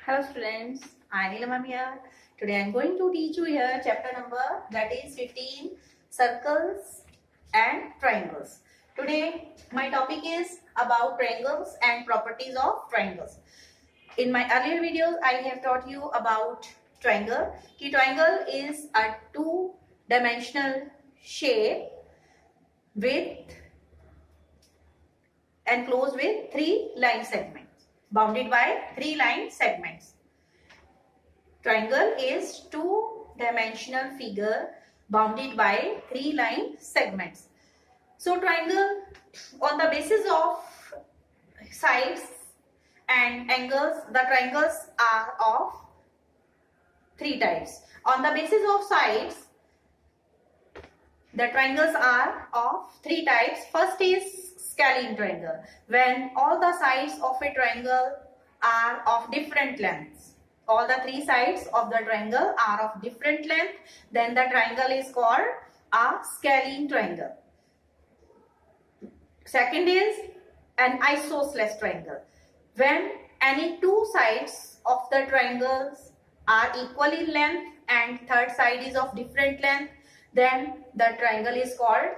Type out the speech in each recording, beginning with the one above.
Hello students, I am Nilamam here. Today I am going to teach you here chapter number that is 15 circles and triangles. Today my topic is about triangles and properties of triangles. In my earlier videos I have taught you about triangle. Triangle is a two-dimensional shape with enclosed with three line segments. Bounded by three line segments. Triangle is two-dimensional figure bounded by three line segments. So triangle on the basis of sides and angles, the triangles are of three types. On the basis of sides, the triangles are of three types. First is scalene triangle, when all the sides of a triangle are of different lengths. All the three sides of the triangle are of different length, then the triangle is called a scalene triangle. Second is an isosceles triangle, when any two sides of the triangles are equal in length and third side is of different length, then the triangle is called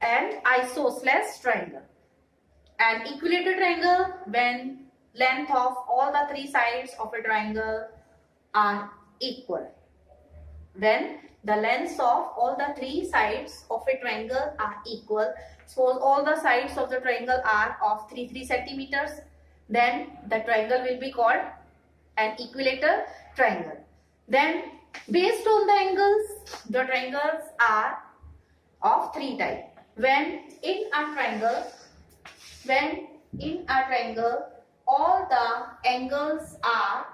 an isosceles triangle. An equilateral triangle, when length of all the three sides of a triangle are equal. When the lengths of all the three sides of a triangle are equal, suppose all the sides of the triangle are of 3 centimeters, then the triangle will be called an equilateral triangle. Then based on the angles, the triangles are of three types. When in a triangle all the angles are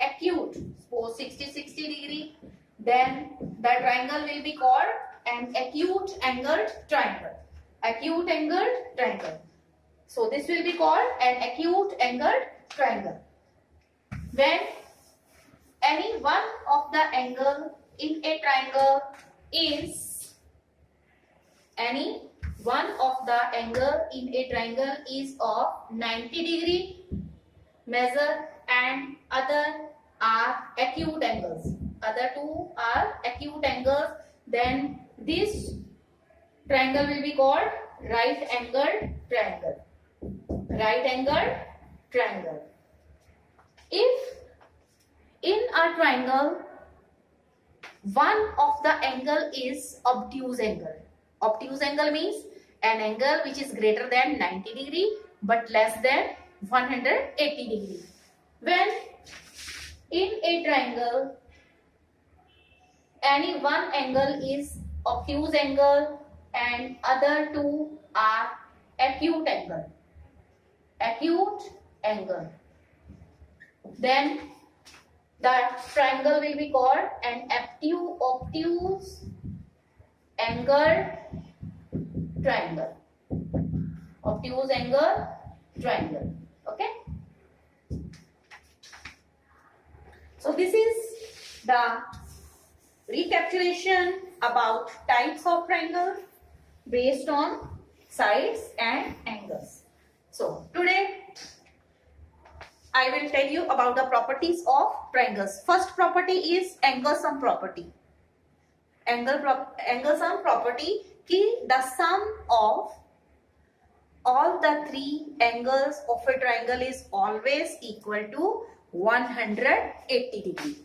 acute, suppose 60 degree, then the triangle will be called an acute angled triangle. Acute angled triangle. So this will be called an acute angled triangle. When any one of the angle in a triangle is of 90 degree measure and other are acute angles. Other two are acute angles, then this triangle will be called right angled triangle. Right angled triangle. If in a triangle one of the angle is obtuse angle. Obtuse angle means an angle which is greater than 90 degree but less than 180 degree. When in a triangle any one angle is obtuse angle and other two are acute angle. Acute angle. Then the triangle will be called an obtuse angle triangle. Obtuse angle triangle. Okay. So this is the recapitulation about types of triangles based on sides and angles. So today I will tell you about the properties of triangles. First property is angle sum property. Angle sum property ki the sum of all the three angles of a triangle is always equal to 180 degree.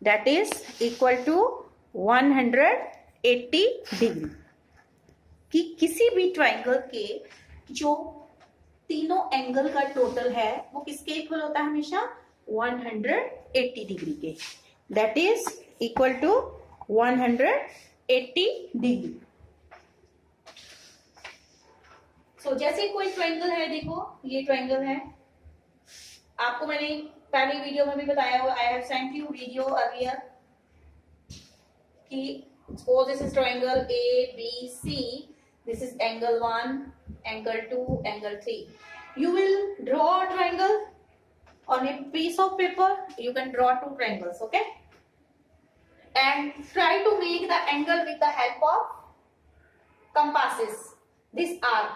That is equal to 180 degree. कि किसी भी triangle के जो तीनों angle का total है वो किसके इक्वल होता है हमेशा 180 डिग्री के. That is equal to 180 degree. So जैसे कोई ट्रायंगल है, देखो ये ट्रायंगल है, आपको मैंने पहली वीडियो में भी बताया हुआ, I have sent you video earlier कि suppose this is triangle A B C, this is angle 1, angle 2, angle 3. You will draw a triangle on a piece of paper. You can draw two triangles, okay? And try to make the angle with the help of compasses. This arc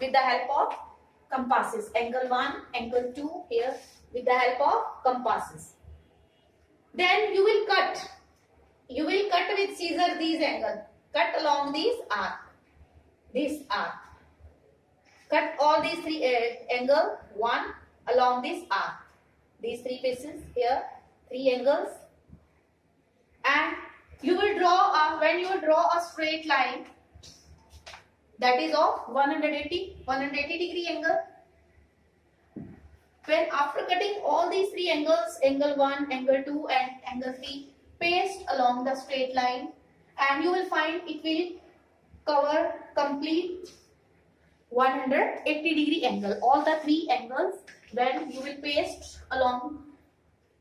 with the help of compasses. Angle 1, angle 2 here with the help of compasses. Then you will cut. You will cut with scissor these angles. Cut along these arc. This arc. Cut all these three angle 1 along this arc. These three faces here, 3 angles. And you will draw when you draw a straight line that is of 180 degree angle. When after cutting all these 3 angles, angle 1, angle 2 and angle 3, paste along the straight line, and you will find it will cover complete 180 degree angle. All the 3 angles, when you will paste along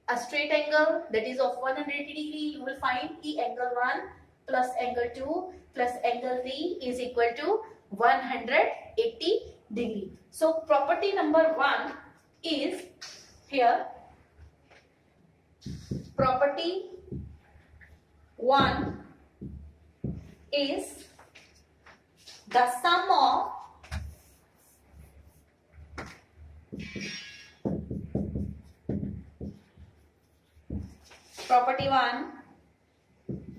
a straight angle that is of 180 degree, you will find the angle 1 plus angle 2 plus angle 3 is equal to 180 degree. So property number 1 is here. Property 1 is the sum of property 1,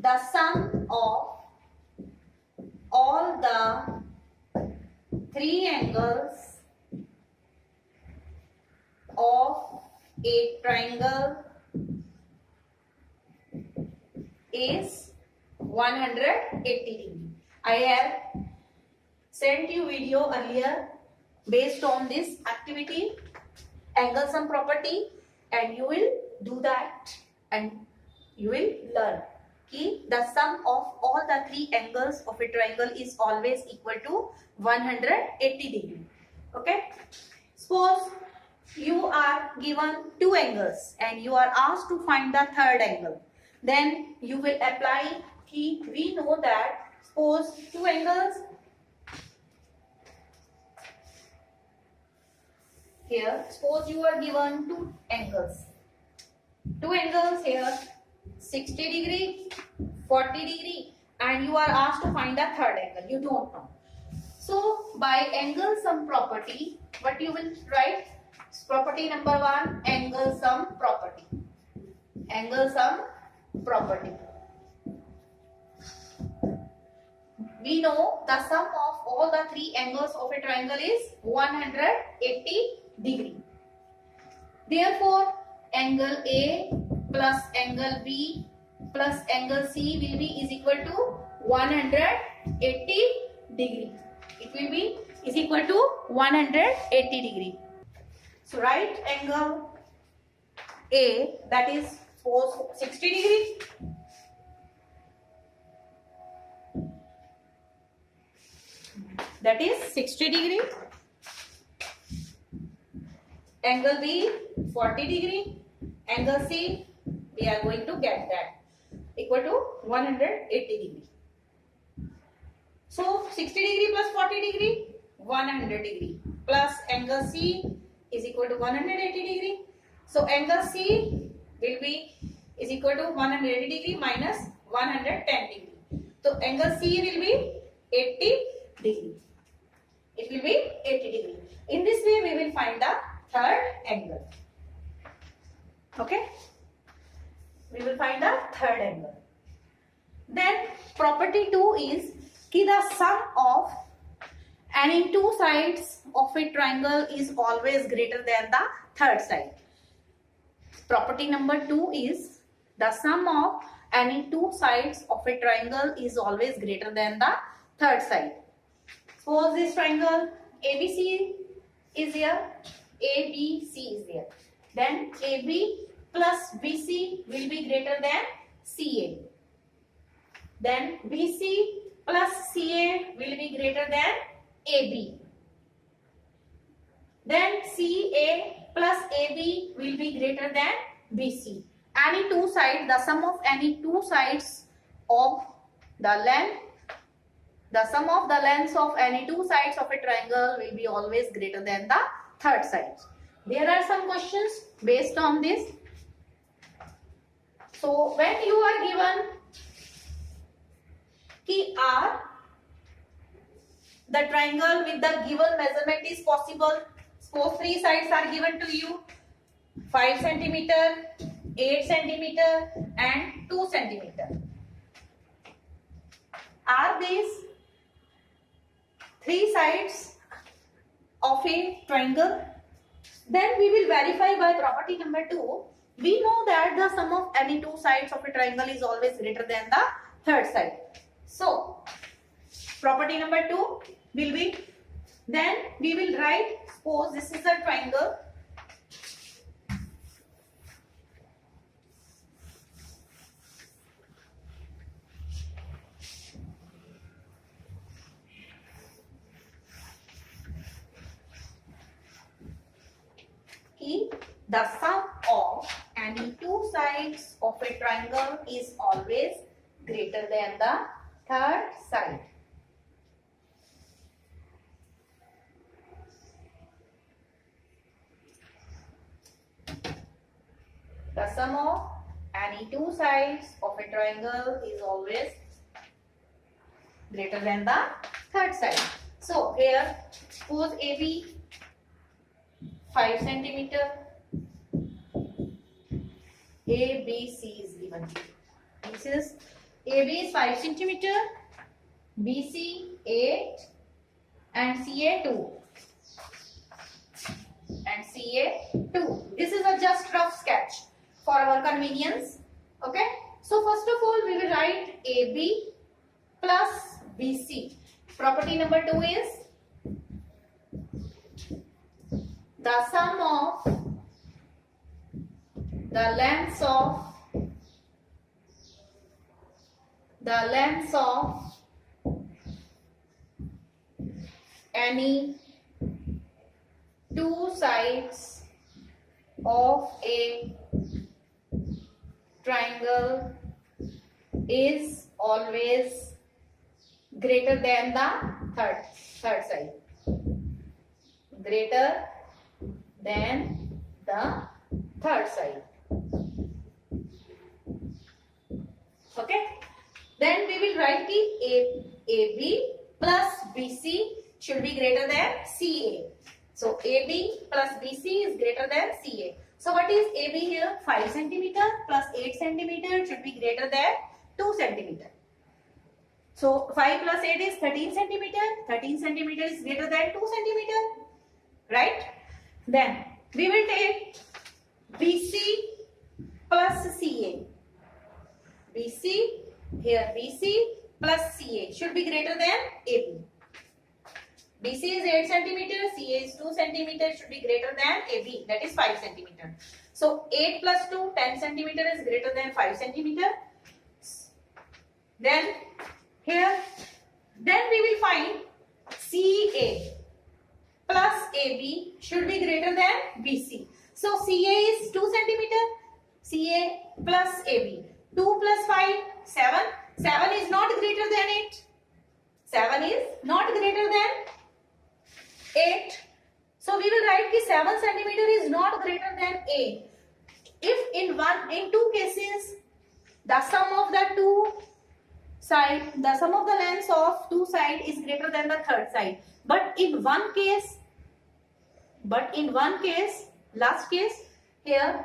the sum of all the 3 angles of a triangle is 180 degree. I have sent you video earlier based on this activity, angle sum property, and you will do that and you will learn कि the sum of all the 3 angles of a triangle is always equal to 180 degree. Okay. Suppose you are given 2 angles and you are asked to find the third angle. Then you will apply कि we know that suppose 2 angles here. Suppose you are given 2 angles. 2 angles here, 60 degree, 40 degree, and you are asked to find the third angle. You don't know. So by angle sum property, what you will write? Property number 1, angle sum property. Angle sum property. We know the sum of all the 3 angles of a triangle is 180 degree. Therefore, angle A plus angle B plus angle C will be is equal to 180 degree. It will be is equal to 180 degree. So write angle A, that is 60 degree. That is 60 degree. Angle B 40 degree. Angle C, we are going to get that equal to 180 degree. So 60 degree plus 40 degree, 100 degree, plus angle C is equal to 180 degree. So angle C will be is equal to 180 degree minus 110 degree. So angle C will be 80 degree. It will be 80 degree. In this way we will find the third angle. Okay. We will find the third angle. Then property 2 is कि the sum of any 2 sides of a triangle is always greater than the third side. Property number 2 is the sum of any 2 sides of a triangle is always greater than the third side. Suppose this triangle ABC is here, ABC is there. Then AB plus BC will be greater than CA. Then BC plus CA will be greater than AB. Then CA plus AB will be greater than BC. Any 2 sides, the sum of any 2 sides of the length, the sum of the lengths of any 2 sides of a triangle will be always greater than the third side. There are some questions based on this. So when you are given कि R, the triangle with the given measurement is possible, Suppose three sides are given to you: 5 centimeter, 8 centimeter, and 2 centimeter. Are these three sides of a triangle? Then we will verify by property number 2. We know that the sum of any two sides of a triangle is always greater than the third side. So, property number 2 will be, then we will write, suppose this is a triangle. The sum of any two sides of a triangle is always greater than the third side. The sum of any two sides of a triangle is always greater than the third side. So here, suppose AB 5 centimeter, ABC is given. This is AB is 5 centimeter, BC 8, and CA 2. And CA 2. This is a just rough sketch for our convenience. Okay. So first of all, we will write AB plus BC. Property number 2 is the sum of the lengths of any two sides of a triangle is always greater than the third side. Greater than the third side. Okay. Then we will write the AB plus BC should be greater than CA. So AB plus BC is greater than CA. So what is AB here? 5 centimeter plus 8 centimeter should be greater than 2 centimeter. So 5 plus 8 is 13 centimeter. 13 centimeter is greater than 2 centimeter. Right? Then we will take BC plus CA. BC, here BC plus CA should be greater than AB. BC is 8 centimeter, CA is 2 centimeter, should be greater than AB, that is 5 centimeter. So 8 plus 2, 10 centimeter is greater than 5 centimeter. Then here, then we will find CA plus AB should be greater than BC. So CA is 2 centimeter, CA plus AB. 2 plus 5, 7. 7 is not greater than 8. 7 is not greater than 8. So we will write the 7 centimeter is not greater than 8. If in two cases, the sum of the lengths of two sides is greater than the third side. But in one case, last case, here,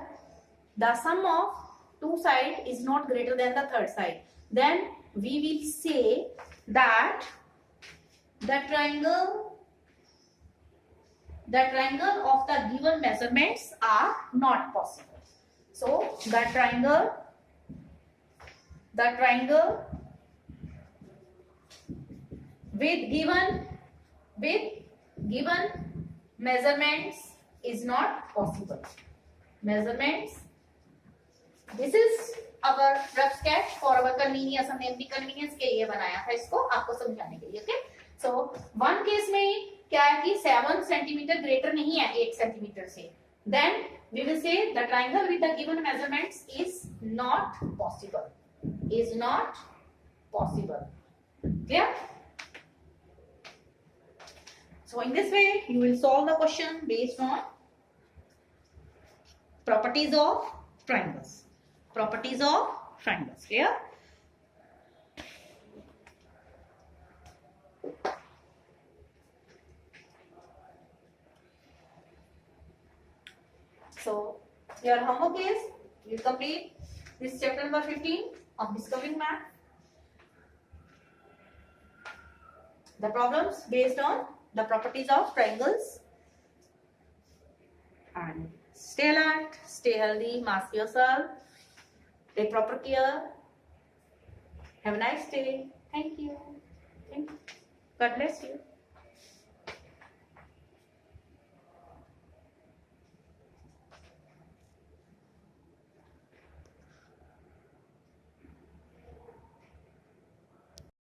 the sum of two sides is not greater than the third side. Then we will say that the triangle of the given measurements are not possible. So the triangle with given measurements is not possible. Measurements. This is our rough sketch for our convenience. हमने अपनी convenience के लिए बनाया था इसको आपको समझाने के लिए. Okay. So one case में क्या है कि 7 सेंटीमीटर ग्रेटर नहीं है 8 सेंटीमीटर से. Then we will say the triangle with the given measurements is not possible. Is not possible. Clear? So in this way, you will solve the question based on properties of triangles. Properties of triangles. Clear? So your homework is you complete this chapter number 15 of discovering math. The problems based on the properties of triangles. And stay alert, stay healthy, mask yourself, take proper care. Have a nice day. Thank you. God bless you.